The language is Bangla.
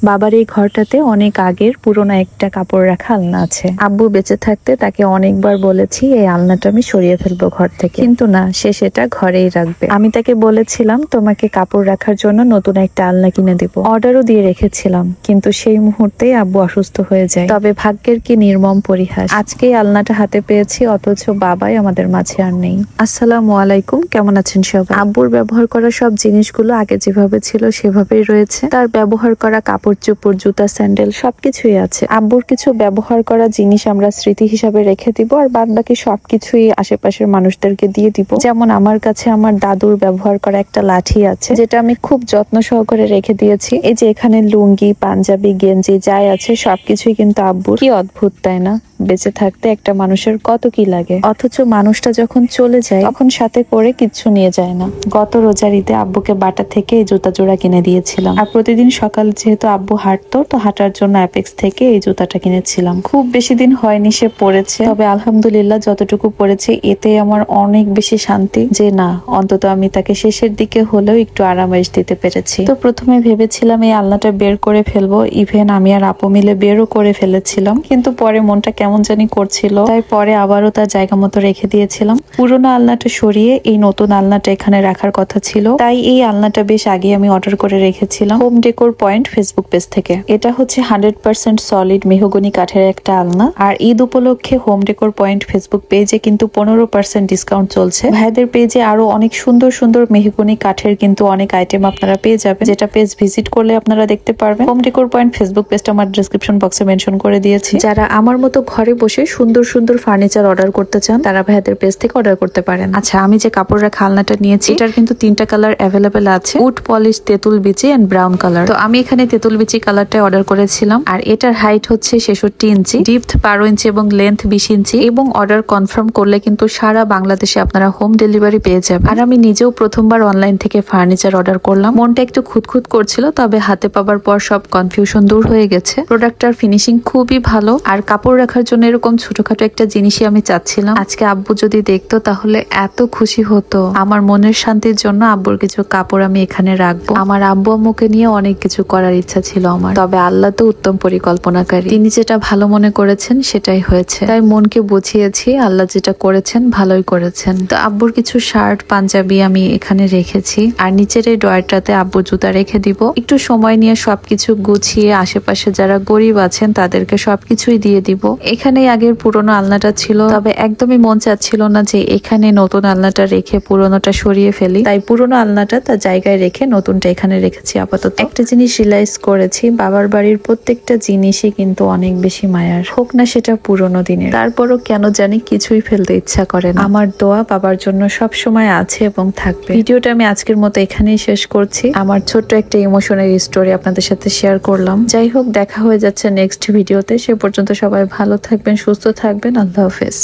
বাবার এই ঘরটাতে অনেক আগের পুরোনো একটা কাপড় রাখা আলনা আছে। আব্বু বেঁচে থাকতে তাকে অনেকবার বলেছি এই আলনাটা আমি সরিয়ে ফেলবো ঘর থেকে, কিন্তু না, সে সেটা ঘরেই রাখবে। আমি তাকে বলেছিলাম তোমাকে কাপড় রাখার জন্য নতুন একটা আলনা কিনে দিব, অর্ডারও দিয়ে রেখেছিলাম, কিন্তু সেই মুহূর্তেই আব্বু অসুস্থ হয়ে যায়। তবে ভাগ্যের কি নির্মম পরিহাস, আজকে আলনাটা হাতে পেয়েছি, অথচ বাবাই আমাদের মাঝে আর নেই। আসসালামু আলাইকুম, কেমন আছেন সবাই? আব্বুর ব্যবহার করা সব জিনিসগুলো আগে যেভাবে ছিল সেভাবেই রয়েছে। তার ব্যবহার করা কাপড় চোপড়, জুতা, স্যান্ডেল সবকিছুই আছে। আব্বুর কিছু ব্যবহার করা জিনিস আমরা স্মৃতি হিসাবে রেখে দিব, আর বাদ বাকি সবকিছুই আশেপাশের মানুষদেরকে দিয়ে দিব। যেমন আমার কাছে আমার দাদুর ব্যবহার করা একটা লাঠি আছে, যেটা আমি খুব যত্ন সহকারে রেখে দিয়েছি। এই যে এখানে লুঙ্গি, পাঞ্জাবি, গেঞ্জি যাই আছে সবকিছুই কিন্তু আব্বুর। কি অদ্ভুত তাই না? বেঁচে থাকতে একটা মানুষের কত কি লাগে, অথচ মানুষটা যখন চলে যায় তখন সাথে করে কিচ্ছু নিয়ে যায় না। গত রোজার ঈদে আব্বুকে বাটা থেকে এই জুতা জোড়া কিনে দিয়েছিলাম, আর প্রতিদিন সকাল যেহেতু আব্বু হাঁটতো, তো হাঁটার জন্য অ্যাপেক্স থেকে এই জুতাটা কিনেছিলাম। খুব বেশি দিন হয়নি সে পড়েছে, তবে আলহামদুলিল্লাহ যতটুকু পড়েছে এতে আমার অনেক বেশি শান্তি যে না, অন্তত আমি তাকে শেষের দিকে হলেও একটু আরামাইশ দিতে পেরেছি। তো প্রথমে ভেবেছিলাম এই আলনাটা বের করে ফেলবো, ইভেন আমি আর আপু মিলে বেরও করে ফেলেছিলাম, কিন্তু পরে মনটা কেমন জানি করছিল, তাই পরে আবারও তার জায়গা মতো রেখে দিয়েছিলাম। পুরোনো আলনাটা সরিয়ে এই নতুন আলনাটা এখানে রাখার কথা ছিল, তাই এই আলনাটা বেশ আগে আমি অর্ডার করে রেখেছিলাম home decor point Facebook page থেকে। এটা হচ্ছে 100% সলিড মেহগনি কাঠের একটা আলনা, আর ঈদ উপলক্ষে হোম ডেকোর পয়েন্ট ফেসবুক পেজে কিন্তু 15% ডিসকাউন্ট চলছে। ভাইদের পেজে আরো অনেক সুন্দর সুন্দর মেহগনি কাঠের কিন্তু অনেক আইটেম আপনারা পেয়ে যাবেন, যেটা পেজ ভিজিট করলে আপনারা দেখতে পারবেন। হোম ডেকোর পয়েন্ট ফেসবুক পেজটা আমার ডেসক্রিপশন বক্সে মেনশন করে দিয়েছি। যারা আমার মতো ঘরে বসে সুন্দর সুন্দর ফার্নিচার অর্ডার করতে চান তারা ভাইদের পেজ থেকে অর্ডার করতে পারেন। আচ্ছা, আমি যে কাপড় রাখা আলনাটা নিয়েছি এটার কিন্তু 3টা কালার অ্যাভেলেবেল আছে, উড পলিশ, তেঁতুল বিচি এন্ড ব্রাউন কালার। তো আমি এখানে তেঁতুল বিচি কালারটা অর্ডার করেছিলাম, আর এটার হাইট হচ্ছে 66 ইঞ্চি, ডিপথ 12 ইঞ্চি এবং লেন্থ 20 ইঞ্চি, এবং অর্ডার কনফার্ম করলে কিন্তু সারা বাংলাদেশে আপনারা হোম ডেলিভারি পেয়ে যাবেন। আর আমি নিজেও প্রথমবার অনলাইন থেকে ফার্নিচার অর্ডার করলাম, মনটা একটু খুঁতখুত করছিল, তবে হাতে পাবার পর সব কনফিউশন দূর হয়ে গেছে। প্রোডাক্টটার ফিনিশিং খুবই ভালো, আর কাপড় রাখার জন্য এরকম ছোটখাটো একটা জিনিসই আমি চাচ্ছিলাম। আজকে আব্বু যদি দেখতো তাহলে এত খুশি হতো। আমার মনের শান্তির জন্য আব্বুর কিছু কাপড় আমি এখানে রাখবো। আমার আব্বু আম্মুকে নিয়ে অনেক কিছু করার ইচ্ছা ছিল আমার, তবে আল্লাহ তো উত্তম পরিকল্পনাকারী, তিনি যেটা ভালো মনে করেছেন সেটাই হয়েছে। তাই মনকে বুঝিয়েছি, আল্লাহ যেটা করেছেন ভালোই করেছেন। তো আব্বুর কিছু শার্ট, পাঞ্জাবি আমি এখানে রেখেছি, আর নিচের এই ড্রয়ারটাতে আব্বুর জুতা রেখে দিব। একটু সময় নিয়ে সবকিছু গুছিয়ে আশেপাশে যারা গরিব আছেন তাদেরকে সবকিছুই দিয়ে দিব। এখানেই আগের পুরোনো আলনাটা ছিল, তবে একদমই মন চাচ্ছিল না যে এখানে নতুন আলনাটা রেখে পুরোনোটা সরিয়ে ফেলি, তাই পুরোনো আলনাটা তার জায়গায় রেখে নতুনটা এখানে রেখেছি আপাতত। একটা জিনিস রিয়েলাইজ করেছি, বাবার বাড়ির প্রত্যেকটা জিনিসই কিন্তু অনেক বেশি মায়ার, হোক না সেটা পুরোনো দিনের, তারপরও কেন জানি কিছুই ফেলতে ইচ্ছা করে না। আমার দোয়া বাবার জন্য সব সময় আছে এবং থাকবে। ভিডিওটা আমি আজকের মতো এখানেই শেষ করছি। আমার ছোট্ট একটা ইমোশনাল স্টোরি আপনাদের সাথে শেয়ার করলাম। যাই হোক, দেখা হয়ে যাচ্ছে নেক্সট ভিডিওতে। সে পর্যন্ত সবাই ভালো থাকবেন, সুস্থ থাকবেন। আল্লাহ হাফেজ।